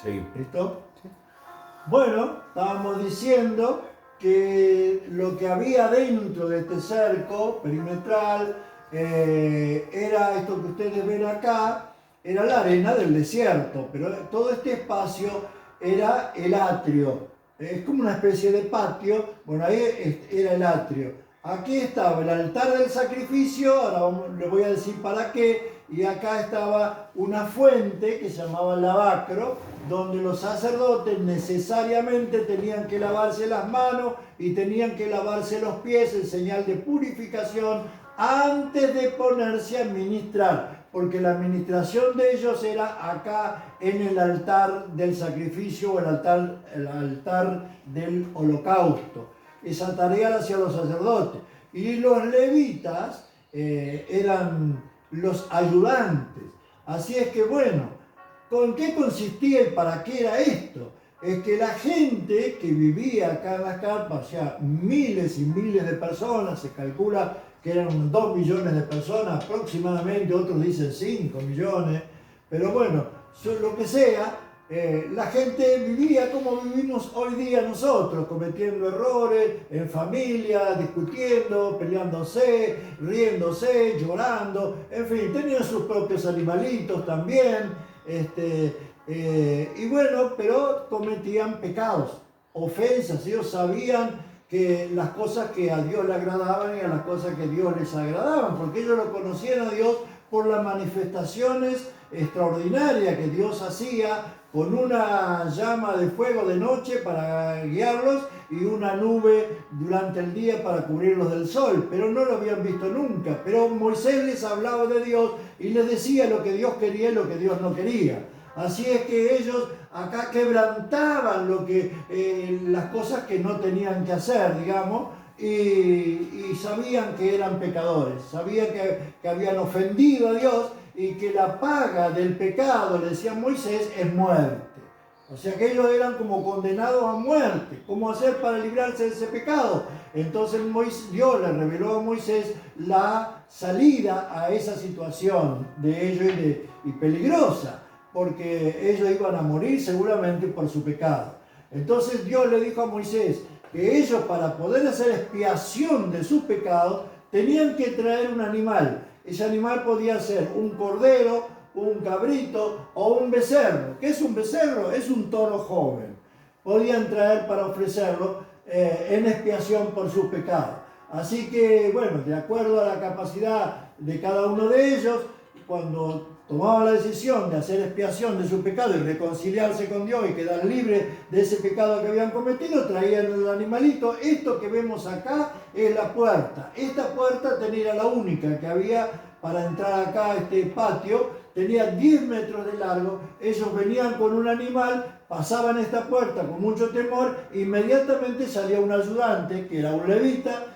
Sí. ¿Listo? Bueno, estábamos diciendo que lo que había dentro de este cerco perimetral era esto que ustedes ven acá, era la arena del desierto, pero todo este espacio era el atrio. Es como una especie de patio, bueno, ahí era el atrio. Aquí estaba el altar del sacrificio, ahora les voy a decir para qué, y acá estaba una fuente que se llamaba lavacro, donde los sacerdotes necesariamente tenían que lavarse las manos y tenían que lavarse los pies en señal de purificación antes de ponerse a ministrar, porque la administración de ellos era acá en el altar del sacrificio o el altar del holocausto. Esa tarea la hacían los sacerdotes. Y los levitas eran los ayudantes. Así es que bueno, ¿con qué consistía y para qué era esto? Es que la gente que vivía acá en las carpas, o sea, miles y miles de personas, se calcula que eran 2 millones de personas aproximadamente, otros dicen 5 millones, pero bueno, lo que sea, la gente vivía como vivimos hoy día nosotros, cometiendo errores en familia, discutiendo, peleándose, riéndose, llorando, en fin, tenían sus propios animalitos también, y bueno, pero cometían pecados, ofensas. Ellos sabían que las cosas que a Dios le agradaban y a las cosas que a Dios les agradaban, porque ellos lo conocían a Dios por las manifestaciones extraordinarias que Dios hacía con una llama de fuego de noche para guiarlos y una nube durante el día para cubrirlos del sol, pero no lo habían visto nunca. Pero Moisés les hablaba de Dios y les decía lo que Dios quería y lo que Dios no quería. Así es que ellos acá quebrantaban las cosas que no tenían que hacer, digamos, y sabían que eran pecadores, sabían que habían ofendido a Dios y que la paga del pecado, le decía Moisés, es muerte. O sea que ellos eran como condenados a muerte. ¿Cómo hacer para librarse de ese pecado? Entonces Dios le reveló a Moisés la salida a esa situación de ellos y peligrosa, porque ellos iban a morir seguramente por su pecado. Entonces Dios le dijo a Moisés que ellos, para poder hacer expiación de sus pecados, tenían que traer un animal. Ese animal podía ser un cordero, un cabrito o un becerro. ¿Qué es un becerro? Es un toro joven. Podían traer para ofrecerlo en expiación por sus pecados. Así que, bueno, de acuerdo a la capacidad de cada uno de ellos, cuando tomaban la decisión de hacer expiación de su pecado y reconciliarse con Dios y quedar libres de ese pecado que habían cometido, traían el animalito. Esto que vemos acá es la puerta. Esta puerta era la única que había para entrar acá a este patio. Tenía 10 metros de largo. Ellos venían con un animal, pasaban esta puerta con mucho temor, inmediatamente salía un ayudante, que era un levita,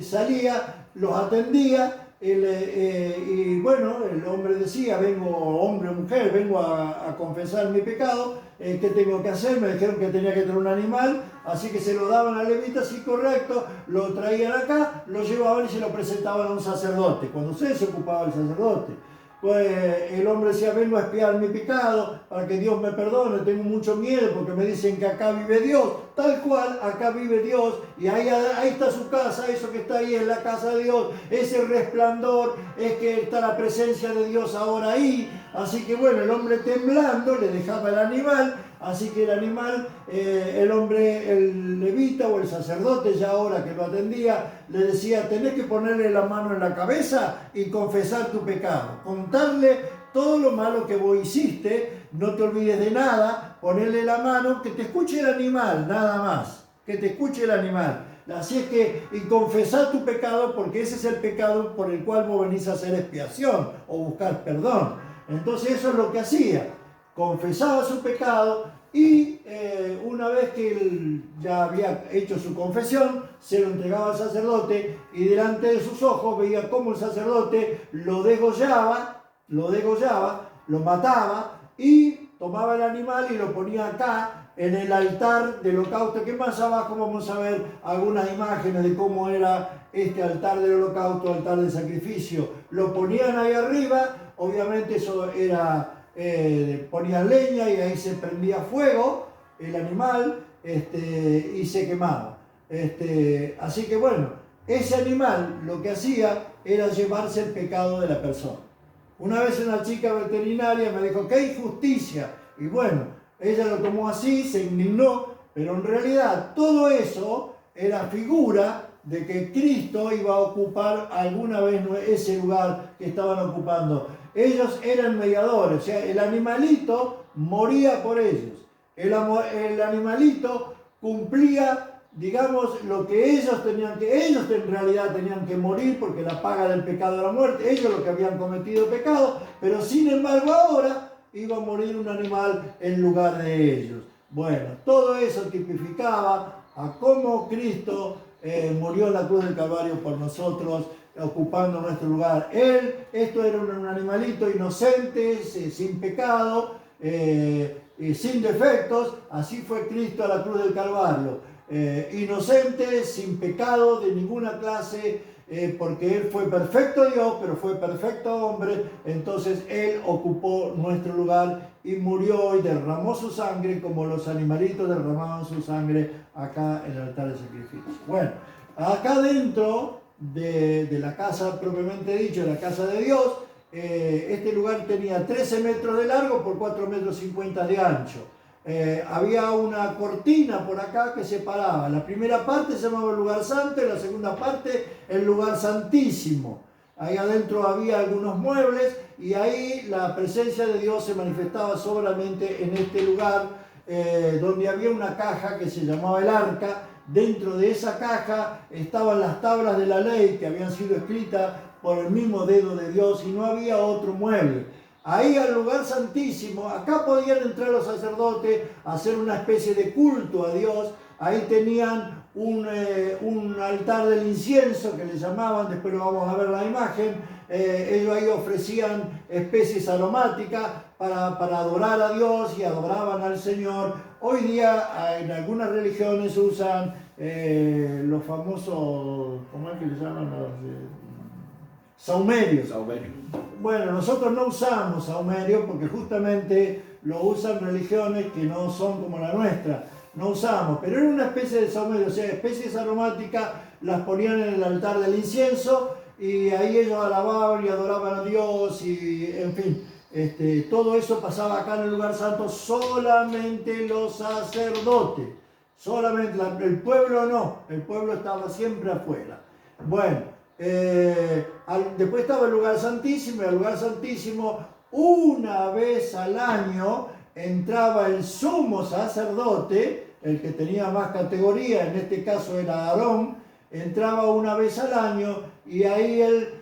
salía, los atendía. Y bueno, el hombre decía, hombre o mujer, vengo a confesar mi pecado, ¿qué tengo que hacer? Me dijeron que tenía que traer un animal, así que se lo daban al levita, sí, correcto, lo traían acá, lo llevaban y se lo presentaban a un sacerdote, cuando se ocupaba el sacerdote. Pues el hombre decía, vengo a expiar mi pecado para que Dios me perdone, tengo mucho miedo porque me dicen que acá vive Dios. Tal cual, acá vive Dios y ahí está su casa, eso que está ahí es la casa de Dios, ese resplandor es que está la presencia de Dios ahora ahí. Así que bueno, el hombre temblando le dejaba el animal, así que el animal, el levita o el sacerdote ya ahora que lo atendía, le decía, tenés que ponerle la mano en la cabeza y confesar tu pecado, contarle todo lo malo que vos hiciste, no te olvides de nada, ponerle la mano, que te escuche el animal, nada más, que te escuche el animal. Así es que, y confesar tu pecado, porque ese es el pecado por el cual vos venís a hacer expiación o buscar perdón. Entonces eso es lo que hacía, confesaba su pecado y una vez que él ya había hecho su confesión, se lo entregaba al sacerdote y delante de sus ojos veía cómo el sacerdote lo degollaba, lo mataba y tomaba el animal y lo ponía acá en el altar del holocausto, que más abajo vamos a ver algunas imágenes de cómo era este altar del holocausto, altar del sacrificio. Lo ponían ahí arriba, obviamente eso era ponían leña y ahí se prendía fuego el animal y se quemaba. Así que bueno, ese animal lo que hacía era llevarse el pecado de la persona. Una vez una chica veterinaria me dijo, ¡qué injusticia! Y bueno, ella lo tomó así, se indignó, pero en realidad todo eso era figura de que Cristo iba a ocupar alguna vez ese lugar que estaban ocupando. Ellos eran mediadores, o sea, el animalito moría por ellos. El animalito cumplía, digamos, lo que ellos tenían que, ellos en realidad tenían que morir porque la paga del pecado era la muerte, ellos los que habían cometido pecado, pero sin embargo ahora iba a morir un animal en lugar de ellos. Bueno, todo eso tipificaba a cómo Cristo murió en la cruz del Calvario por nosotros, ocupando nuestro lugar. Esto era un animalito inocente, sin pecado, sin defectos. Así fue Cristo a la cruz del Calvario. Inocente, sin pecado de ninguna clase, porque Él fue perfecto Dios, pero fue perfecto hombre. Entonces Él ocupó nuestro lugar y murió y derramó su sangre como los animalitos derramaban su sangre acá en el altar de sacrificio. Bueno, acá dentro de la casa propiamente dicho, la casa de Dios, este lugar tenía 13 metros de largo por 4 metros 50 de ancho. Había una cortina por acá que separaba. La primera parte se llamaba el lugar santo y la segunda parte el lugar santísimo. Ahí adentro había algunos muebles y ahí la presencia de Dios se manifestaba solamente en este lugar, donde había una caja que se llamaba el arca. Dentro de esa caja estaban las tablas de la ley que habían sido escritas por el mismo dedo de Dios y no había otro mueble. Ahí al lugar santísimo, acá podían entrar los sacerdotes a hacer una especie de culto a Dios. Ahí tenían un altar del incienso que le llamaban, después lo vamos a ver la imagen. Ellos ahí ofrecían especies aromáticas para adorar a Dios y adoraban al Señor. Hoy día en algunas religiones usan los famosos, ¿cómo es que le llaman? Saumerios. Bueno, nosotros no usamos saumerio porque justamente lo usan religiones que no son como la nuestra. No usamos, pero era una especie de saumerio, o sea, especies aromáticas las ponían en el altar del incienso y ahí ellos alababan y adoraban a Dios y en fin, todo eso pasaba acá en el lugar santo, solamente los sacerdotes, solamente el pueblo no, el pueblo estaba siempre afuera. Bueno, después estaba el lugar santísimo y al lugar santísimo una vez al año entraba el sumo sacerdote, el que tenía más categoría, en este caso era Aarón, entraba una vez al año y ahí él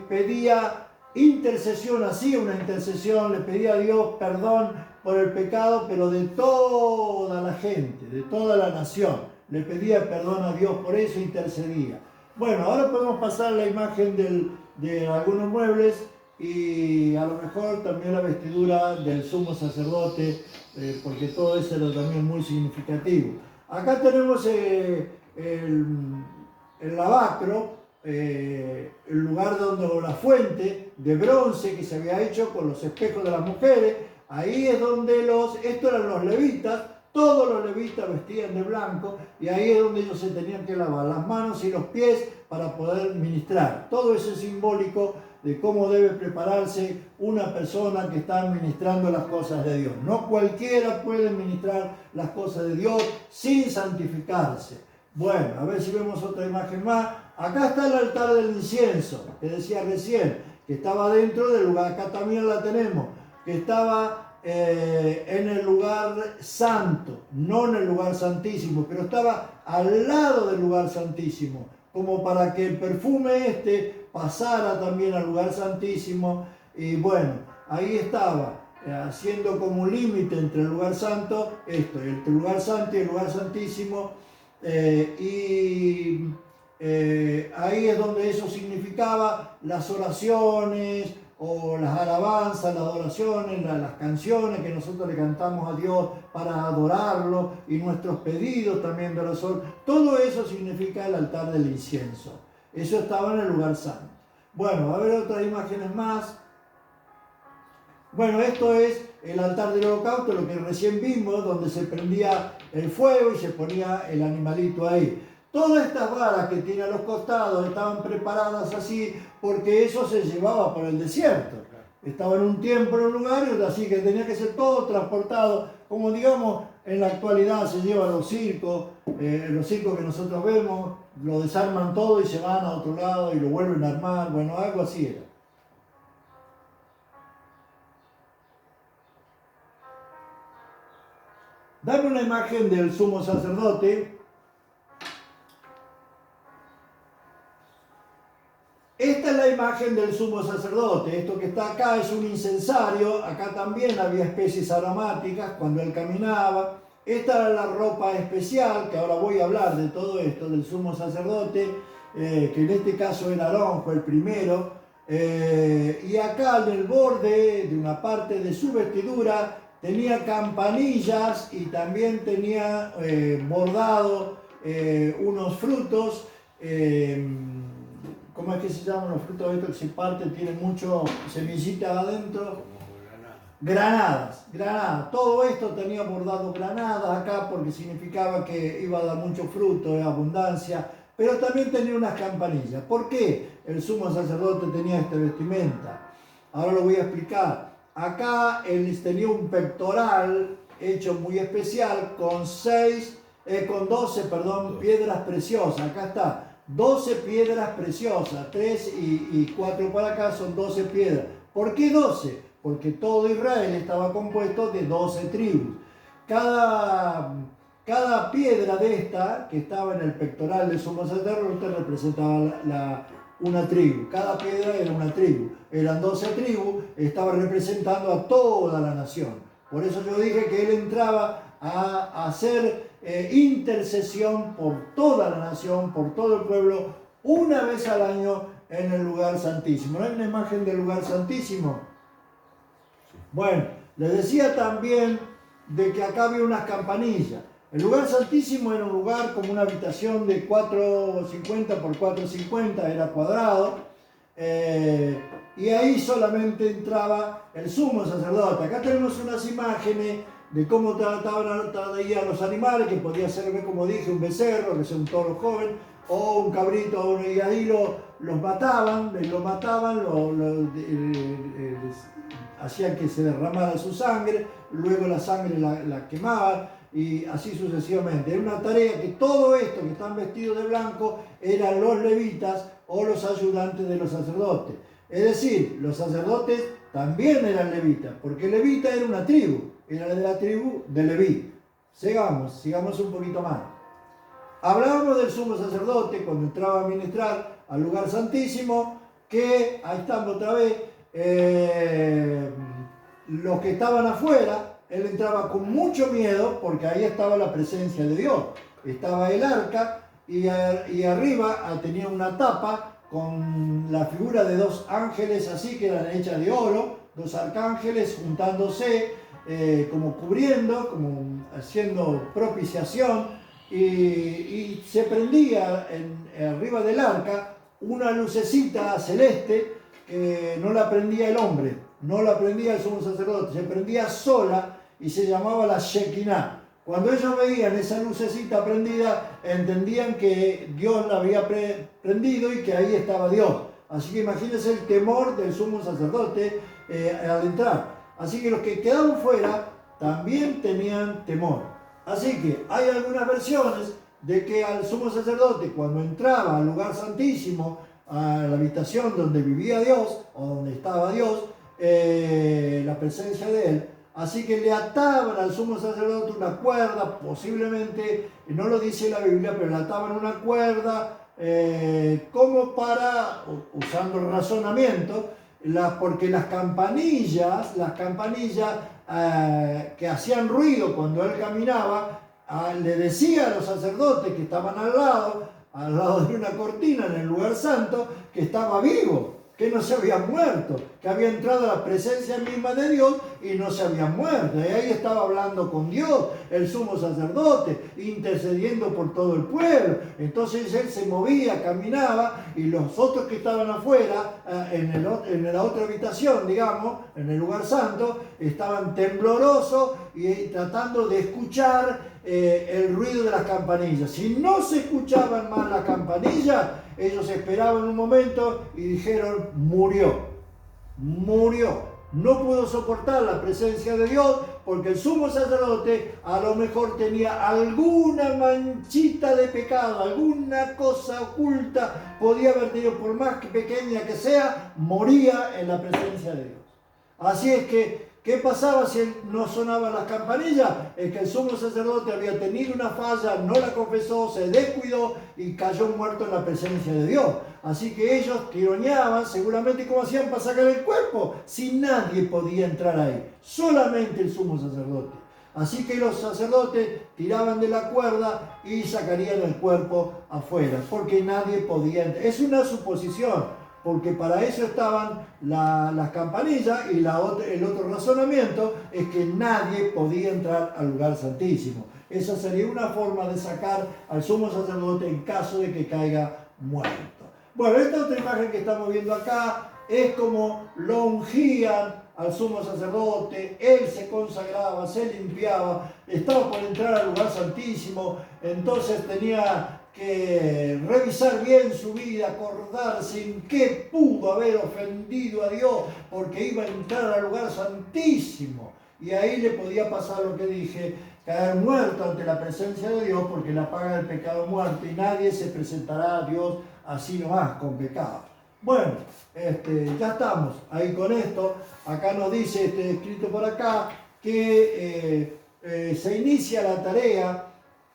pedía intercesión, hacía una intercesión, le pedía a Dios perdón por el pecado, pero de toda la gente, de toda la nación, le pedía perdón a Dios, por eso intercedía. Bueno, ahora podemos pasar a la imagen de algunos muebles y a lo mejor también la vestidura del sumo sacerdote, porque todo eso era también muy significativo. Acá tenemos el lavacro, el lugar donde la fuente de bronce que se había hecho con los espejos de las mujeres. Ahí es donde estos eran los levitas. Todos los levitas vestían de blanco y ahí es donde ellos se tenían que lavar las manos y los pies para poder ministrar. Todo eso es simbólico de cómo debe prepararse una persona que está ministrando las cosas de Dios. No cualquiera puede ministrar las cosas de Dios sin santificarse. Bueno, a ver si vemos otra imagen más. Acá está el altar del incienso, que decía recién, que estaba dentro del lugar. Acá también la tenemos, que estaba en el lugar santo, no en el lugar santísimo, pero estaba al lado del lugar santísimo, como para que el perfume pasara también al lugar santísimo. Y bueno, ahí estaba, haciendo como un límite entre el lugar santo, entre el lugar santo y el lugar santísimo, ahí es donde eso significaba las oraciones, o las alabanzas, las adoraciones, las canciones que nosotros le cantamos a Dios para adorarlo y nuestros pedidos también de oración. Todo eso significa el altar del incienso. Eso estaba en el lugar santo. Bueno, a ver otras imágenes más. Bueno, esto es el altar del holocausto, lo que recién vimos, donde se prendía el fuego y se ponía el animalito ahí. Todas estas varas que tiene a los costados estaban preparadas así porque eso se llevaba por el desierto. Estaba en un tiempo, en un lugar, así que tenía que ser todo transportado, como digamos en la actualidad se llevan los circos que nosotros vemos, lo desarman todo y se van a otro lado y lo vuelven a armar, bueno, algo así era. Dame una imagen del sumo sacerdote. Esta es la imagen del sumo sacerdote. Esto que está acá es un incensario. Acá también había especies aromáticas cuando él caminaba. Esta era la ropa especial, que ahora voy a hablar de todo esto, del sumo sacerdote, que en este caso era Aarón, fue el primero. Y acá en el borde de una parte de su vestidura tenía campanillas y también tenía bordado unos frutos. ¿Cómo es que se llaman los frutos estos que se parten? Tienen mucho semillita adentro. Granadas. Todo esto tenía bordado granadas acá porque significaba que iba a dar mucho fruto, abundancia, pero también tenía unas campanillas. ¿Por qué el sumo sacerdote tenía esta vestimenta? Ahora lo voy a explicar. Acá él tenía un pectoral hecho muy especial con 12 piedras preciosas. Acá está. 12 piedras preciosas, 3 y 4 para acá son 12 piedras. ¿Por qué 12? Porque todo Israel estaba compuesto de 12 tribus. Cada piedra de esta, que estaba en el pectoral del sumo sacerdote, representaba una tribu. Cada piedra era una tribu. Eran 12 tribus, estaba representando a toda la nación. Por eso yo dije que él entraba a hacer intercesión por toda la nación, por todo el pueblo, una vez al año en el lugar santísimo. ¿No hay una imagen del lugar santísimo? Bueno, les decía también de que acá había unas campanillas. El lugar santísimo era un lugar como una habitación de 4,50 por 4,50, era cuadrado, y ahí solamente entraba el sumo sacerdote. Acá tenemos unas imágenes de cómo trataban a los animales, que podía ser, como dije, un becerro, que es un toro joven, o un cabrito, y ahí los mataban, hacían que se derramara su sangre, luego la sangre la quemaban, y así sucesivamente. Era una tarea que todo esto que están vestidos de blanco eran los levitas o los ayudantes de los sacerdotes. Es decir, los sacerdotes también eran levitas, porque levita era una tribu, era de la tribu de Leví. Sigamos un poquito más. Hablábamos del sumo sacerdote cuando entraba a ministrar al lugar santísimo, que ahí estamos otra vez, los que estaban afuera, él entraba con mucho miedo porque ahí estaba la presencia de Dios. Estaba el arca y arriba tenía una tapa con la figura de dos ángeles así que eran hechas de oro, dos arcángeles juntándose, como cubriendo, como haciendo propiciación, y se prendía arriba del arca una lucecita celeste que no la prendía el hombre, no la prendía el sumo sacerdote, se prendía sola y se llamaba la Shekinah. Cuando ellos veían esa lucecita prendida, entendían que Dios la había prendido y que ahí estaba Dios. Así que imagínense el temor del sumo sacerdote al entrar. Así que los que quedaban fuera también tenían temor. Así que hay algunas versiones de que al sumo sacerdote, cuando entraba al lugar santísimo, a la habitación donde vivía Dios, o donde estaba Dios, la presencia de él, así que le ataban al sumo sacerdote una cuerda, posiblemente, no lo dice la Biblia, pero le ataban una cuerda como para, usando el razonamiento, porque las campanillas que hacían ruido cuando él caminaba, le decía a los sacerdotes que estaban al lado de una cortina en el lugar santo, que estaba vivo. que no se había muerto, que había entrado a la presencia misma de Dios y no se había muerto. Y ahí estaba hablando con Dios, el sumo sacerdote, intercediendo por todo el pueblo. Entonces él se movía, caminaba, y los otros que estaban afuera, en la otra habitación, digamos, en el lugar santo, estaban temblorosos y tratando de escuchar el ruido de las campanillas. Si no se escuchaban más las campanillas, ellos esperaban un momento y dijeron: murió, no pudo soportar la presencia de Dios, porque el sumo sacerdote a lo mejor tenía alguna manchita de pecado, alguna cosa oculta, podía haber tenido, por más que pequeña que sea, moría en la presencia de Dios. Así es que, ¿qué pasaba si no sonaban las campanillas? Es que el sumo sacerdote había tenido una falla, no la confesó, se descuidó y cayó muerto en la presencia de Dios. Así que ellos tironeaban, seguramente, cómo hacían para sacar el cuerpo, si nadie podía entrar ahí, solamente el sumo sacerdote. Así que los sacerdotes tiraban de la cuerda y sacarían el cuerpo afuera, porque nadie podía entrar. Es una suposición, porque para eso estaban las campanillas, y el otro razonamiento es que nadie podía entrar al lugar santísimo. Esa sería una forma de sacar al sumo sacerdote en caso de que caiga muerto. Bueno, esta otra imagen que estamos viendo acá es como lo ungían al sumo sacerdote, él se consagraba, se limpiaba, estaba por entrar al lugar santísimo, entonces tenía que revisar bien su vida, acordarse en qué pudo haber ofendido a Dios, porque iba a entrar al lugar santísimo. Y ahí le podía pasar lo que dije, caer muerto ante la presencia de Dios, porque la paga del pecado es muerte, y nadie se presentará a Dios así nomás, con pecado. Bueno, ya estamos ahí con esto. Acá nos dice, escrito por acá, que se inicia la tarea.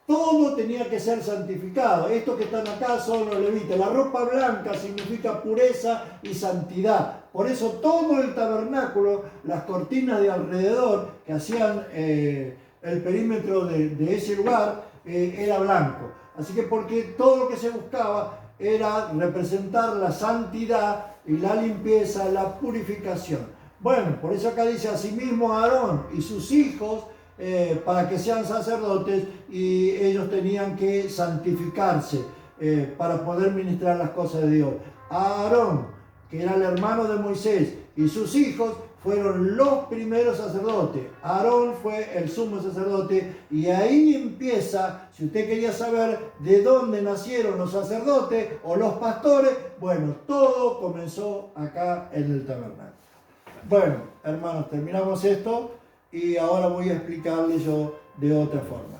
Todo tenía que ser santificado. Estos que están acá son los levitas. La ropa blanca significa pureza y santidad. Por eso todo el tabernáculo, las cortinas de alrededor que hacían el perímetro de ese lugar, era blanco. Así que porque todo lo que se buscaba era representar la santidad y la limpieza, la purificación. Bueno, por eso acá dice: asimismo Aarón y sus hijos, para que sean sacerdotes, y ellos tenían que santificarse para poder ministrar las cosas de Dios. Aarón, que era el hermano de Moisés, y sus hijos fueron los primeros sacerdotes. Aarón fue el sumo sacerdote, y ahí empieza, si usted quería saber de dónde nacieron los sacerdotes o los pastores, bueno, todo comenzó acá en el tabernáculo. Bueno, hermanos, terminamos esto. Y ahora voy a explicarles yo de otra forma.